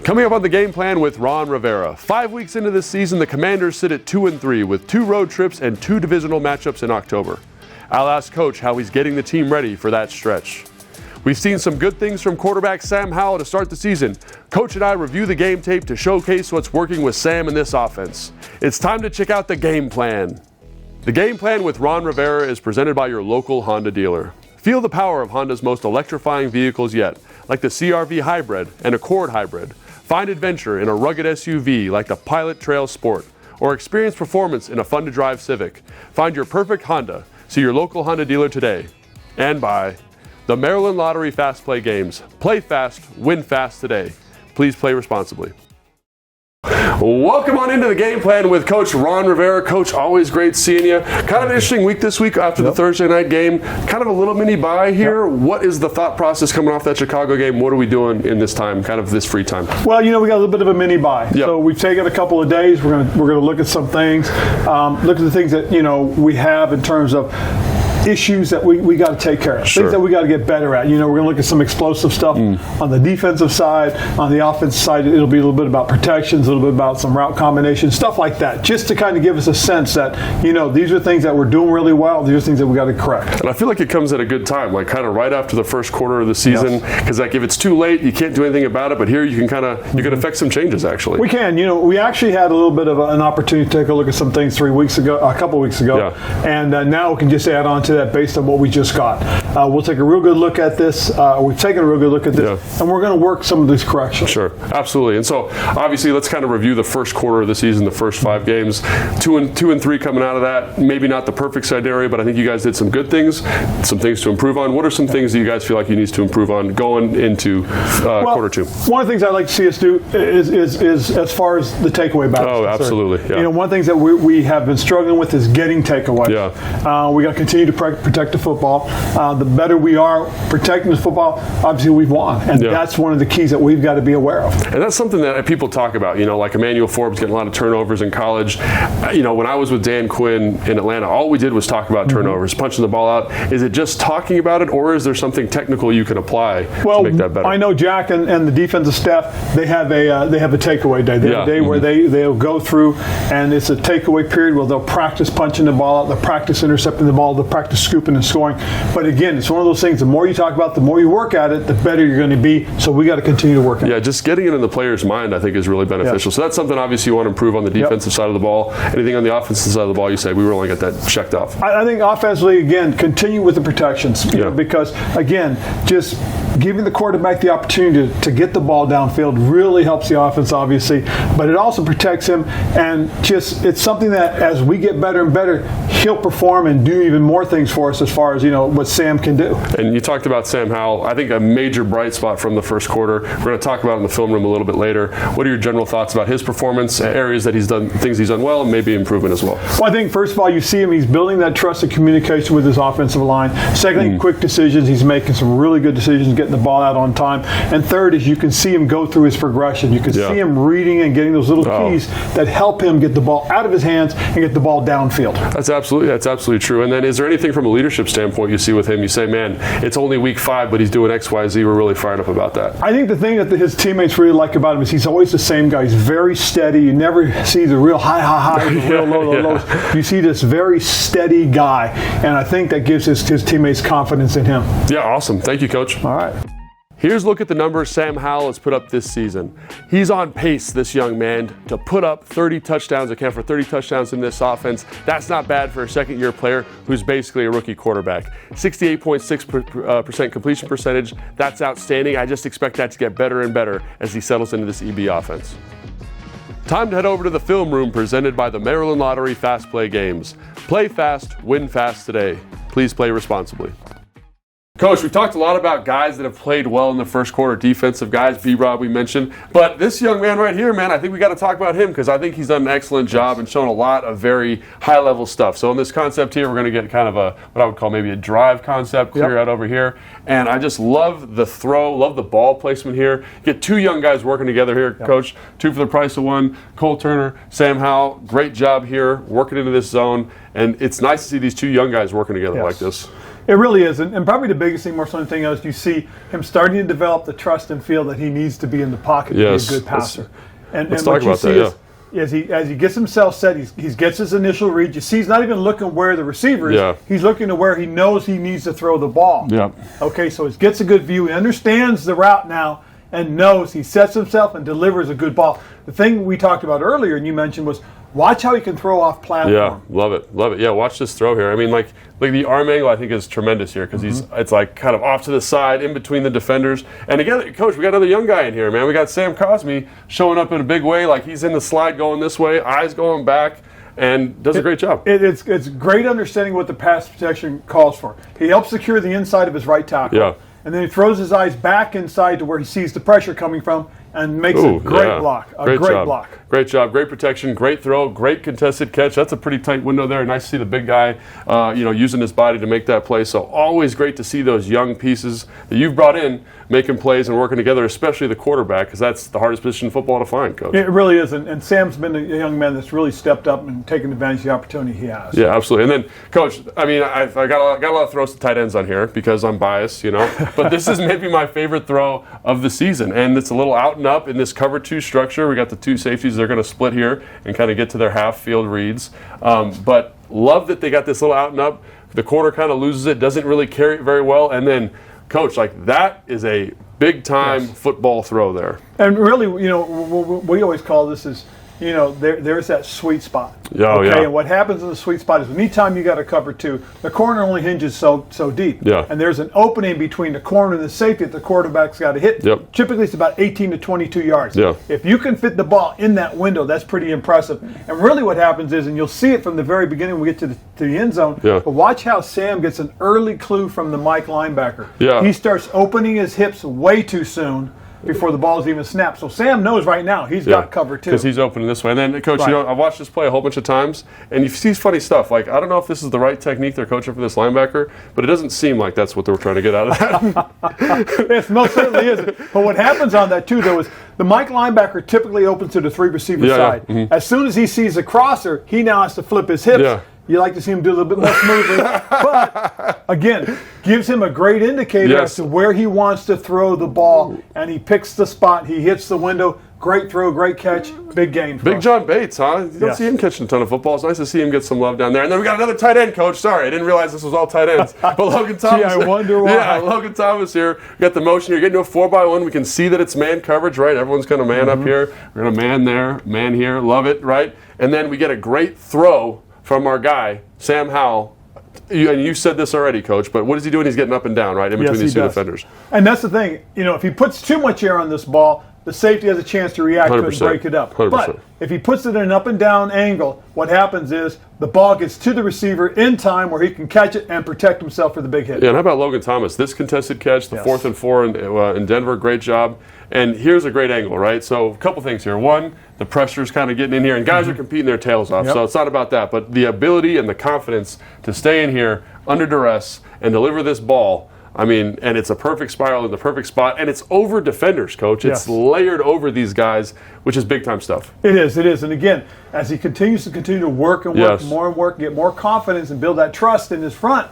Coming up on the game plan with Ron Rivera. 5 weeks into this season, the Commanders sit at 2-3 with 2 road trips and 2 divisional matchups in October. I'll ask Coach how he's getting the team ready for that stretch. We've seen some good things from quarterback Sam Howell to start the season. Coach and I review the game tape to showcase what's working with Sam in this offense. It's time to check out the game plan. The game plan with Ron Rivera is presented by your local Honda dealer. Feel the power of Honda's most electrifying vehicles yet, like the CR-V Hybrid and Accord Hybrid. Find adventure in a rugged SUV like the Pilot Trail Sport, or experience performance in a fun-to-drive Civic. Find your perfect Honda. See your local Honda dealer today. And by the Maryland Lottery Fast Play Games. Play fast, win fast today. Please play responsibly. Welcome on into the game plan with Coach Ron Rivera. Coach, always great seeing you. Kind of an interesting week this week after the Thursday night game. Kind of a little mini bye here. What is the thought process coming off that Chicago game? What are we doing in this time, kind of this free time? Well, we got a little bit of a mini bye. So we've taken a couple of days. We're gonna look at some things. Look at the things that we have in terms of issues that we got to take care of, things that we got to get better at. We're going to look at some explosive stuff on the defensive side. On the offensive side, it'll be a little bit about protections, a little bit about some route combinations, stuff like that, just to kind of give us a sense that, these are things that we're doing really well. These are things that we got to correct. And I feel like it comes at a good time, like kind of right after the first quarter of the season, because like if it's too late, you can't do anything about it, but here you can you can affect some changes actually. We can. We actually had a little bit of an opportunity to take a look at some things a couple weeks ago, and now we can just add on to that based on what we just got. We'll take a real good look at this. We've taken a real good look at this, and we're going to work some of these corrections. Sure, absolutely. And so, obviously, let's kind of review the first quarter of the season, the first 5 games. 2 and 3 coming out of that. Maybe not the perfect scenario, but I think you guys did some good things, some things to improve on. What are some things that you guys feel like you need to improve on going into quarter 2? One of the things I'd like to see us do is as far as the takeaway battle. Oh, absolutely. Yeah. One of the things that we have been struggling with is getting takeaways. Yeah. We got to continue to protect the football. The better we are protecting the football, obviously we've won. And that's one of the keys that we've got to be aware of. And that's something that people talk about, like Emmanuel Forbes getting a lot of turnovers in college. When I was with Dan Quinn in Atlanta, all we did was talk about turnovers, punching the ball out. Is it just talking about it, or is there something technical you can apply to make that better? I know Jack and the defensive staff, they have a takeaway day. They have a day where they'll go through, and it's a takeaway period where they'll practice punching the ball out, they'll practice intercepting the ball, they'll practice scooping and scoring. But again, it's one of those things, the more you talk about, the more you work at it, the better you're going to be. So we got to continue to work at it. Yeah, just getting it in the player's mind, I think, is really beneficial. So that's something, obviously, you want to improve on the defensive side of the ball. Anything on the offensive side of the ball, you say, we really get that checked off. I think offensively, again, continue with the protections. Because, again, just giving the quarterback the opportunity to get the ball downfield really helps the offense, obviously. But it also protects him. And just it's something that, as we get better and better, he'll perform and do even more things for us as far as, what Sam can do. And you talked about Sam Howell. I think a major bright spot from the first quarter. We're going to talk about it in the film room a little bit later. What are your general thoughts about his performance, areas that he's done, things he's done well, and maybe improvement as well? Well, I think, first of all, you see him, he's building that trusted communication with his offensive line. Secondly, quick decisions. He's making some really good decisions, getting the ball out on time. And third is you can see him go through his progression. You can see him reading and getting those little keys that help him get the ball out of his hands and get the ball downfield. That's absolutely true. And then is there anything from a leadership standpoint you see with him? You say, man, it's only week 5, but he's doing X, Y, Z. We're really fired up about that. I think the thing that his teammates really like about him is he's always the same guy. He's very steady. You never see the real high, the real low. You see this very steady guy, and I think that gives his teammates confidence in him. Yeah, awesome. Thank you, Coach. All right. Here's a look at the numbers Sam Howell has put up this season. He's on pace, this young man, to put up 30 touchdowns, account for 30 touchdowns in this offense. That's not bad for a second-year player who's basically a rookie quarterback. 68.6% completion percentage. That's outstanding. I just expect that to get better and better as he settles into this EB offense. Time to head over to the film room presented by the Maryland Lottery Fast Play Games. Play fast, win fast today. Please play responsibly. Coach, we've talked a lot about guys that have played well in the first quarter, defensive guys, B-Rob we mentioned, but this young man right here, man, I think we got to talk about him because I think he's done an excellent job and shown a lot of very high-level stuff. So in this concept here, we're going to get kind of what I would call maybe a drive concept clear out over here, and I just love the throw, love the ball placement here. Get 2 young guys working together here, Coach, 2 for the price of 1. Cole Turner, Sam Howell, great job here, working into this zone, and it's nice to see these 2 young guys working together like this. It really is, and probably the biggest thing more so than anything else, you see him starting to develop the trust and feel that he needs to be in the pocket to be a good passer. Let's talk about that. As he gets himself set, he gets his initial read. You see, he's not even looking where the receiver is. Yeah. He's looking to where he knows he needs to throw the ball. Yeah. Okay, so he gets a good view. He understands the route now and knows he sets himself and delivers a good ball. The thing we talked about earlier and you mentioned was watch how he can throw off platform. Yeah, love it. Yeah, watch this throw here. I mean, like the arm angle I think is tremendous here because it's like kind of off to the side in between the defenders. And again, Coach, we got another young guy in here, man. We got Sam Cosme showing up in a big way, like he's in the slide going this way, eyes going back, and does a great job. It's great understanding what the pass protection calls for. He helps secure the inside of his right tackle. Yeah. And then he throws his eyes back inside to where he sees the pressure coming from and makes a great block. Great block. Great job. Great protection. Great throw. Great contested catch. That's a pretty tight window there. Nice to see the big guy, using his body to make that play. So always great to see those young pieces that you've brought in making plays and working together, especially the quarterback, because that's the hardest position in football to find, Coach. It really is. And Sam's been a young man that's really stepped up and taken advantage of the opportunity he has. Yeah, absolutely. And then, Coach, I mean, I got a lot of throws to tight ends on here because I'm biased, but this is maybe my favorite throw of the season. And it's a little out and up in this cover 2 structure. We got the 2 safeties. They're going to split here and kind of get to their half field reads. But love that they got this little out and up. The corner kind of loses it, doesn't really carry it very well. And then, Coach, like that is a big-time football throw there. And really, we always call this is, there's that sweet spot. Oh, okay? yeah. And what happens in the sweet spot is anytime you got a cover 2, the corner only hinges so deep. Yeah. And there's an opening between the corner and the safety that the quarterback's got to hit. Yep. Typically, it's about 18 to 22 yards. Yeah. If you can fit the ball in that window, that's pretty impressive. And really what happens is, and you'll see it from the very beginning when we get to the end zone, but watch how Sam gets an early clue from the Mike linebacker. Yeah. He starts opening his hips way too soon before the ball is even snapped. So Sam knows right now he's got cover 2. Because he's opening this way. And then, Coach, I've watched this play a whole bunch of times, and you see funny stuff. Like, I don't know if this is the right technique they're coaching for this linebacker, but it doesn't seem like that's what they were trying to get out of that. It most certainly isn't. But what happens on that, too, though, is the Mike linebacker typically opens to the 3 receiver side. Yeah. Mm-hmm. As soon as he sees a crosser, he now has to flip his hips. Yeah. You like to see him do a little bit more smoothly. But, again, gives him a great indicator as to where he wants to throw the ball. And he picks the spot. He hits the window. Great throw, great catch, big game. Big John Bates, huh? You don't see him catching a ton of football. It's nice to see him get some love down there. And then we got another tight end, Coach. Sorry, I didn't realize this was all tight ends. But Logan Thomas. Gee, I wonder why. Yeah, Logan Thomas here. We got the motion here. Getting to a 4x1. We can see that it's man coverage, right? Everyone's going to man up here. We're going to man there, man here. Love it, right? And then we get a great throw from our guy, Sam Howell. And you said this already, Coach, but what is he doing? He's getting up and down, right, in between these 2 defenders. And that's the thing. If he puts too much air on this ball, the safety has a chance to react to it and break it up. 100%. But if he puts it in an up and down angle, what happens is the ball gets to the receiver in time where he can catch it and protect himself for the big hit. Yeah, and how about Logan Thomas? This contested catch, the 4th and 4 in Denver, great job. And here's a great angle, right? So a couple things here. One, the pressure's kind of getting in here, and guys are competing their tails off, so it's not about that. But the ability and the confidence to stay in here under duress and deliver this ball, I mean, and it's a perfect spiral in the perfect spot, and it's over defenders, Coach. It's layered over these guys, which is big-time stuff. It is. And again, as he continues to work and work more and work, get more confidence and build that trust in his front,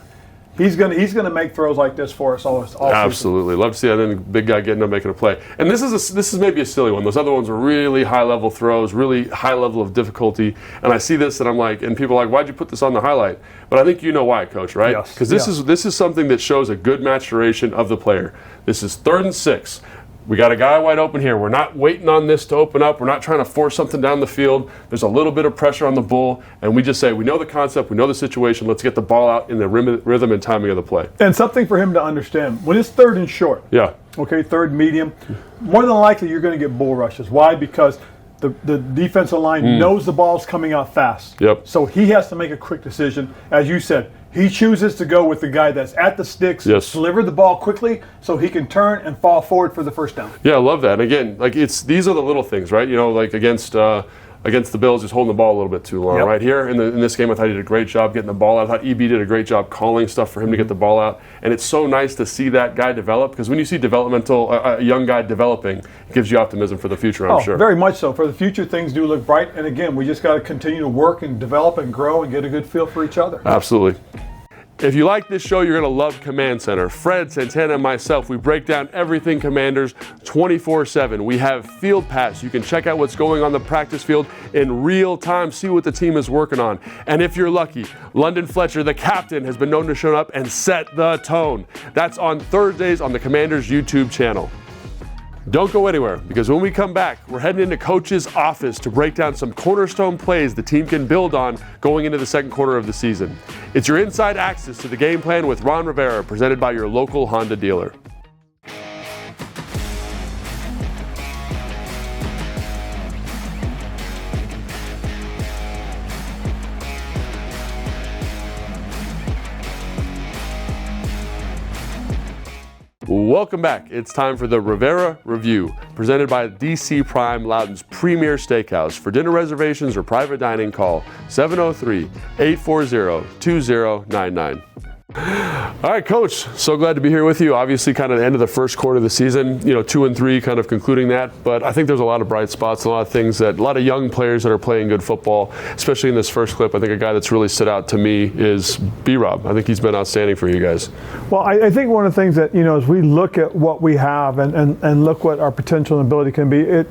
he's gonna make throws like this for us all Absolutely. season. Love to see that. Then big guy getting up making a play. And this is maybe a silly one. Those other ones were really high-level throws, really high level of difficulty. And I see this and I'm like, and people are like, why'd you put this on the highlight? But I think you know why, Coach, right? Yes. Because this is something that shows a good maturation of the player. This is 3rd and 6. We got a guy wide open here. We're not waiting on this to open up. We're not trying to force something down the field. There's a little bit of pressure on the bull, and we just say, we know the concept, we know the situation, let's get the ball out in the rhythm and timing of the play. And something for him to understand. When it's 3rd and short, 3rd medium, more than likely you're going to get bull rushes. Why? Because the defensive line knows the ball's coming out fast. So he has to make a quick decision. As you said, he chooses to go with the guy that's at the sticks, deliver the ball quickly so he can turn and fall forward for the first down. Yeah, I love that. And again, like these are the little things, right? Like against the Bills, just holding the ball a little bit too long. Right here in this game, I thought he did a great job getting the ball out. I thought EB did a great job calling stuff for him to get the ball out. And it's so nice to see that guy develop, because when you see a young guy developing, it gives you optimism for the future, I'm sure. Very much so. For the future, things do look bright. And again, we just got to continue to work and develop and grow and get a good feel for each other. Absolutely. If you like this show, you're going to love Command Center. Fred, Santana, and myself, we break down everything Commanders 24/7. We have Field Pass. You can check out what's going on the practice field in real time, see what the team is working on. And if you're lucky, London Fletcher, the captain, has been known to show up and set the tone. That's on Thursdays on the Commanders YouTube channel. Don't go anywhere, because when we come back, we're heading into Coach's office to break down some cornerstone plays the team can build on going into the second quarter of the season. It's your inside access to the game plan with Ron Rivera, presented by your local Honda dealer. Welcome back. It's time for the Rivera Review, presented by DC Prime, Loudoun's premier steakhouse. For dinner reservations or private dining, call 703-840-2099. All right, Coach, so glad to be here with you. Obviously, kind of the end of the first quarter of the season, 2-3, kind of concluding that. But I think there's a lot of bright spots, a lot of things a lot of young players that are playing good football, especially in this first clip. I think a guy that's really stood out to me is B-Rob. I think he's been outstanding for you guys. Well, I think one of the things that, as we look at what we have and look what our potential and ability can be, it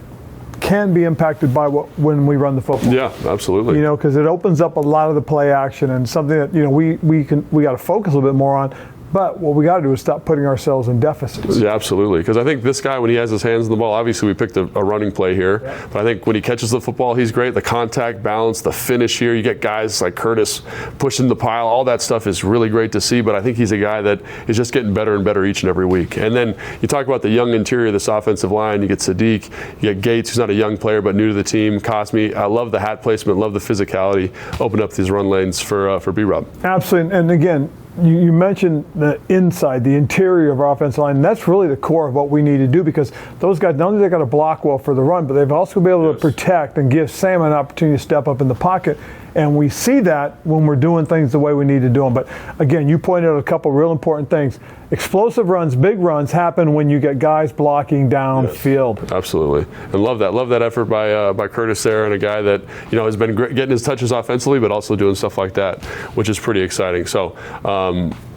can be impacted by when we run the football. Yeah, absolutely. Because it opens up a lot of the play action and something that we got to focus a little bit more on. But what we got to do is stop putting ourselves in deficits. Yeah, absolutely. Because I think this guy, when he has his hands on the ball, obviously we picked a running play here. Yeah. But I think when he catches the football, he's great. The contact, balance, the finish here. You get guys like Curtis pushing the pile. All that stuff is really great to see. But I think he's a guy that is just getting better and better each and every week. And then you talk about the young interior of this offensive line. You get Sadiq. You get Gates, who's not a young player but new to the team. Cosme. I love the hat placement. Love the physicality. Open up these run lanes for B-Rob. Absolutely. And again, you mentioned the inside, the interior of our offensive line, and that's really the core of what we need to do, because those guys, not only they got to block well for the run, but they've also got to be able to protect and give Sam an opportunity to step up in the pocket. And we see that when we're doing things the way we need to do them. But again, you pointed out a couple real important things. Explosive runs, big runs happen when you get guys blocking downfield. Yes, absolutely. And love that effort by Curtis there, and a guy that has been getting his touches offensively, but also doing stuff like that, which is pretty exciting. So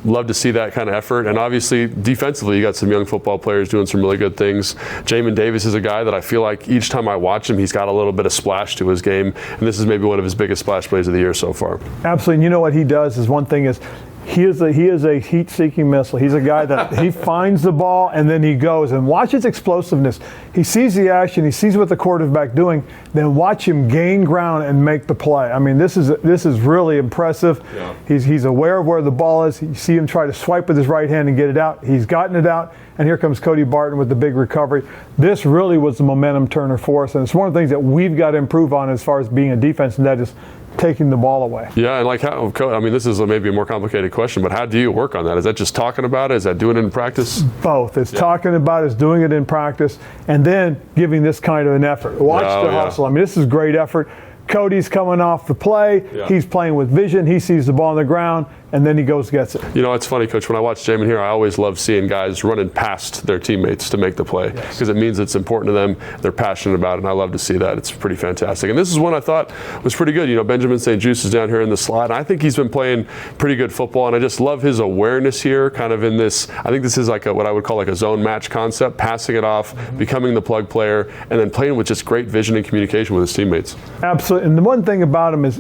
love to see that kind of effort. And obviously defensively, you got some young football players doing some really good things. Jamin Davis is a guy that I feel like each time I watch him, he's got a little bit of splash to his game, and this is maybe one of his biggest splash plays of the year so far. Absolutely. And you know what he does is, one thing is, he is a heat-seeking missile. He's a guy that he finds the ball and then he goes. And watch his explosiveness. He sees the action. He sees what the quarterback doing. Then watch him gain ground and make the play. I mean, this is really impressive. Yeah. He's aware of where the ball is. You see him try to swipe with his right hand and get it out. He's gotten it out. And here comes Cody Barton with the big recovery. This really was the momentum turner for us. And it's one of the things that we've got to improve on as far as being a defense, and that is taking the ball away. Yeah, and this is maybe a more complicated question, but how do you work on that? Is that just talking about it? Is that doing it in practice? Both. It's talking about it, it's doing it in practice, and then giving this kind of an effort. Watch the hustle. I mean, this is great effort. Cody's coming off the play. Yeah. He's playing with vision. He sees the ball on the ground, and then he goes gets it. It's funny, Coach, when I watch Jamin here, I always love seeing guys running past their teammates to make the play, because it means it's important to them. They're passionate about it, and I love to see that. It's pretty fantastic. And this is one I thought was pretty good. Benjamin St. Juste is down here in the slot. I think he's been playing pretty good football, and I just love his awareness here, kind of in this. I think this is like what I would call like a zone match concept, passing it off, becoming the plug player, and then playing with just great vision and communication with his teammates. Absolutely. And the one thing about him is,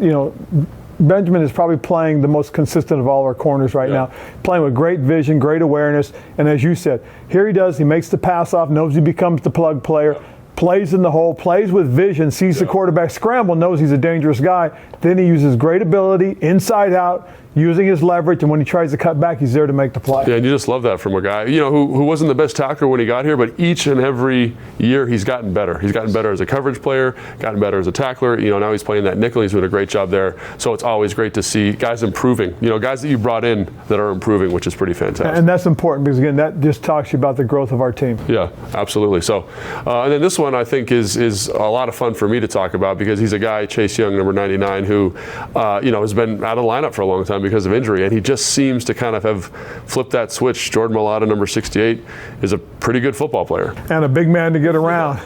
Benjamin is probably playing the most consistent of all our corners right now, playing with great vision, great awareness, and as you said, here he makes the pass off, knows he becomes the plug player, plays in the hole, plays with vision, sees the quarterback scramble, knows he's a dangerous guy, then he uses great ability, inside out, using his leverage, and when he tries to cut back, he's there to make the play. Yeah, and you just love that from a guy, who wasn't the best tackler when he got here, but each and every year he's gotten better. He's gotten better as a coverage player, gotten better as a tackler. Now he's playing that nickel. He's doing a great job there. So it's always great to see guys improving. Guys that you brought in that are improving, which is pretty fantastic. And that's important because, again, that just talks to you about the growth of our team. Yeah, absolutely. So, and then this one I think is a lot of fun for me to talk about, because he's a guy, Chase Young, number 99, who has been out of the lineup for a long time because of injury, and he just seems to kind of have flipped that switch. Jordan Mailata, number 68, is a pretty good football player and a big man to get around.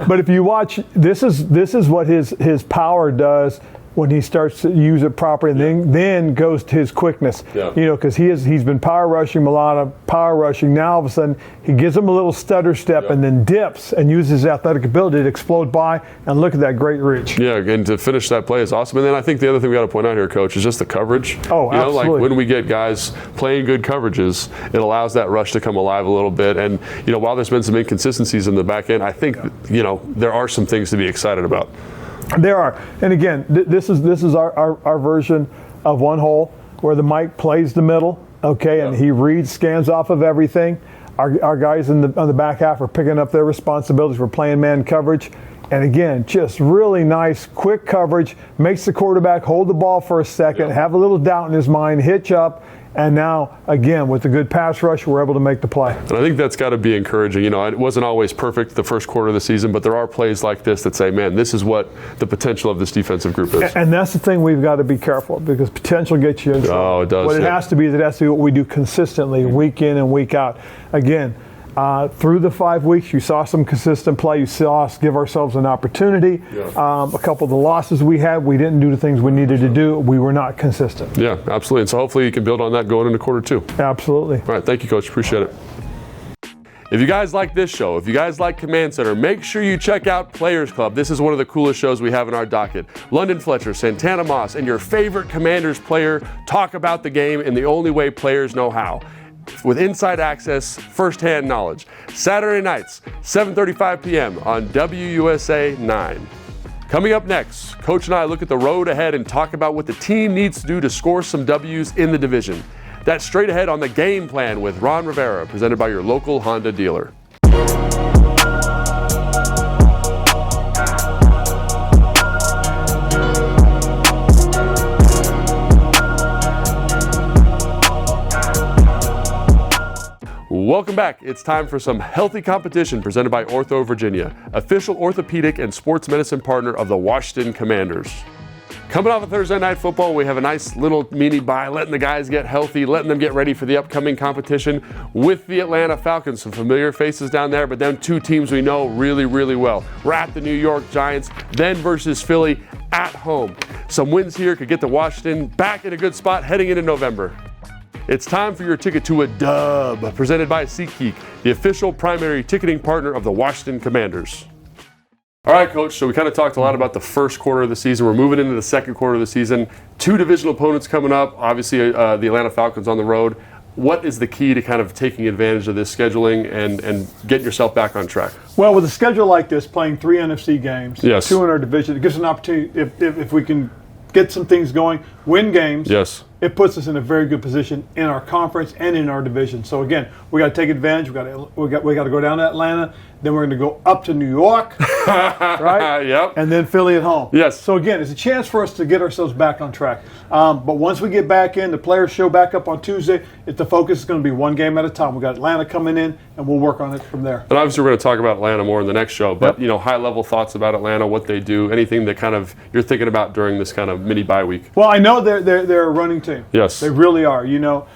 But if you watch, this is what his power does when he starts to use it properly, and then goes to his quickness. Yeah. You know, because he's been power rushing, a lot of power rushing. Now all of a sudden he gives him a little stutter step and then dips and uses his athletic ability to explode by, and look at that great reach. Yeah, and to finish that play is awesome. And then I think the other thing we got to point out here, Coach, is just the coverage. Oh, you know, absolutely. like when we get guys playing good coverages, it allows that rush to come alive a little bit. And you know, while there's been some inconsistencies in the back end, I think you know there are some things to be excited about. There are, and again, this is our version of one hole where the Mike plays the middle, okay, and he reads, scans off of everything. Our guys on the back half are picking up their responsibilities. We're playing man coverage, and again, just really nice, quick coverage. Makes the quarterback hold the ball for a second, have a little doubt in his mind, hitch up. And now, again, with the good pass rush, we're able to make the play. And I think that's got to be encouraging. You know, it wasn't always perfect the first quarter of the season, but there are plays like this that say, man, this is what the potential of this defensive group is. And that's the thing we've got to be careful, because potential gets you in trouble. Oh, it does. What it has to be is it has to be what we do consistently, week in and week out. Again, through the 5 weeks, you saw some consistent play. You saw us give ourselves an opportunity. A couple of the losses we had, we didn't do the things we needed to do. We were not consistent. Yeah, absolutely. And so hopefully you can build on that going into quarter two. Absolutely. All right, thank you, Coach. Appreciate it. If you guys like this show, if you guys like Command Center, make sure you check out Players Club. This is one of the coolest shows we have in our docket. London Fletcher, Santana Moss, and your favorite Commanders player talk about the game in the only way players know how, with inside access, first-hand knowledge. Saturday nights, 7:35 p.m. on WUSA 9. Coming up next, Coach and I look at the road ahead and talk about what the team needs to do to score some W's in the division. That's straight ahead on the Game Plan with Ron Rivera, presented by your local Honda dealer. Welcome back. It's time for some healthy competition presented by Ortho Virginia, official orthopedic and sports medicine partner of the Washington Commanders. Coming off of Thursday Night Football, we have a nice little mini bye, letting the guys get healthy, letting them get ready for the upcoming competition with the Atlanta Falcons. Some familiar faces down there, but then two teams we know really, really well. We're at the New York Giants, then versus Philly at home. Some wins here could get the Washington back in a good spot heading into November. It's time for your ticket to a dub, presented by SeatGeek, the official primary ticketing partner of the Washington Commanders. All right, Coach, so we kind of talked a lot about the first quarter of the season. We're moving into the second quarter of the season. Two divisional opponents coming up, obviously the Atlanta Falcons on the road. What is the key to kind of taking advantage of this scheduling and getting yourself back on track? Well, with a schedule like this, playing 3 NFC games, Yes. 2 in our division, it gives us an opportunity, if we can get some things going, win games. Yes. It puts us in a very good position in our conference and in our division. So again, we got to take advantage. We got to go down to Atlanta. Then we're going to go up to New York, right? Yep. And then Philly at home. Yes. So again, it's a chance for us to get ourselves back on track. But once we get back in, the players show back up on Tuesday. The focus is going to be one game at a time. We got Atlanta coming in, and we'll work on it from there. And obviously, we're going to talk about Atlanta more in the next show. But you know, high-level thoughts about Atlanta, what they do, anything that kind of you're thinking about during this kind of mini bye week. Well, I know they're a running team. Yes. They really are. You know,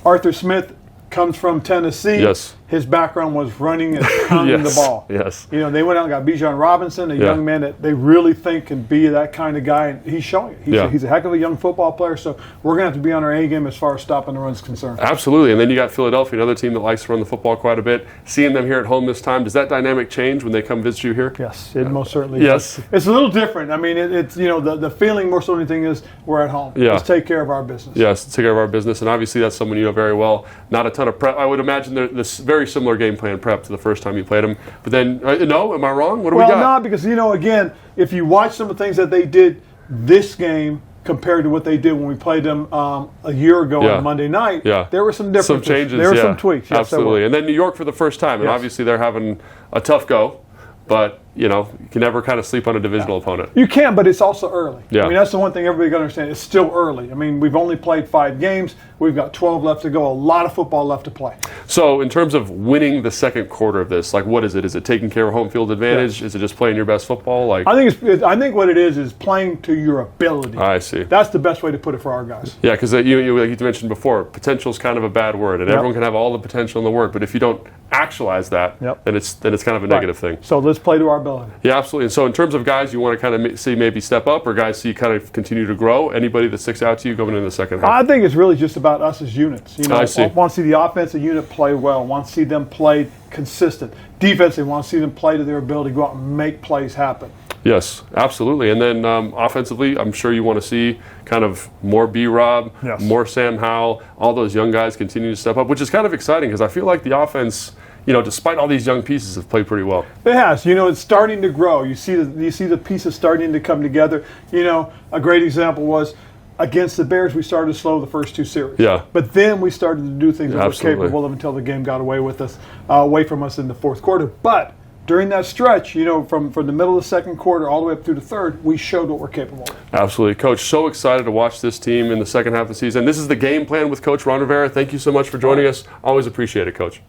Arthur Smith comes from Tennessee. Yes. His background was running and pounding the ball. Yes. You know, they went out and got Bijan Robinson, a young man that they really think can be that kind of guy, and he's showing it. He's a heck of a young football player, so we're going to have to be on our A game as far as stopping the run is concerned. Absolutely. And then you got Philadelphia, another team that likes to run the football quite a bit. Seeing them here at home this time, does that dynamic change when they come visit you here? Yes, it most certainly Yes. does. It's a little different. I mean, it's, you know, the feeling more so than anything is we're at home. Yeah. Let's take care of our business. Yes, take care of our business. And obviously that's someone you know very well. Not a ton of prep. I would imagine this very similar game plan prep to the first time you played them. But then, no, am I wrong? What do we got? Well, no, because, you know, again, if you watch some of the things that they did this game compared to what they did when we played them a year ago on Monday night, there were some differences. Some changes, there were some tweaks. Yes, absolutely. And then New York for the first time. And obviously they're having a tough go. But, you know, you can never kind of sleep on a divisional opponent. You can, but it's also early. Yeah. I mean, that's the one thing everybody got to understand. It's still early. I mean, we've only played 5 games. We've got 12 left to go. A lot of football left to play. So, in terms of winning the second quarter of this, like, what is it? Is it taking care of home field advantage? Is it just playing your best football? Like, I think what it is playing to your ability. I see. That's the best way to put it for our guys. Yeah, because like you mentioned before, potential is kind of a bad word, and everyone can have all the potential in the world, but if you don't actualize that, Yep. then it's kind of a negative thing. So let's play to our ability. Yeah, absolutely. And so in terms of guys you want to kind of see maybe step up, or guys see kind of continue to grow, anybody that sticks out to you going into the second half? I think it's really just about us as units. You know, I see. I want to see the offensive unit play well. I want to see them play consistent. Defensively, I want to see them play to their ability, go out and make plays happen. Yes, absolutely. And then offensively, I'm sure you want to see kind of more B-Rob, Yes. more Sam Howell, all those young guys continue to step up, which is kind of exciting because I feel like the offense, you know, despite all these young pieces, have played pretty well. It has. You know, it's starting to grow. You see the pieces starting to come together. You know, a great example was against the Bears, we started slow the first 2 series. Yeah. But then we started to do things that Absolutely. we were capable of until the game got away from us in the fourth quarter. But during that stretch, you know, from the middle of the second quarter all the way up through the third, we showed what we're capable of. Absolutely. Coach, so excited to watch this team in the second half of the season. This is the Game Plan with Coach Ron Rivera. Thank you so much for joining us. Always appreciate it, Coach.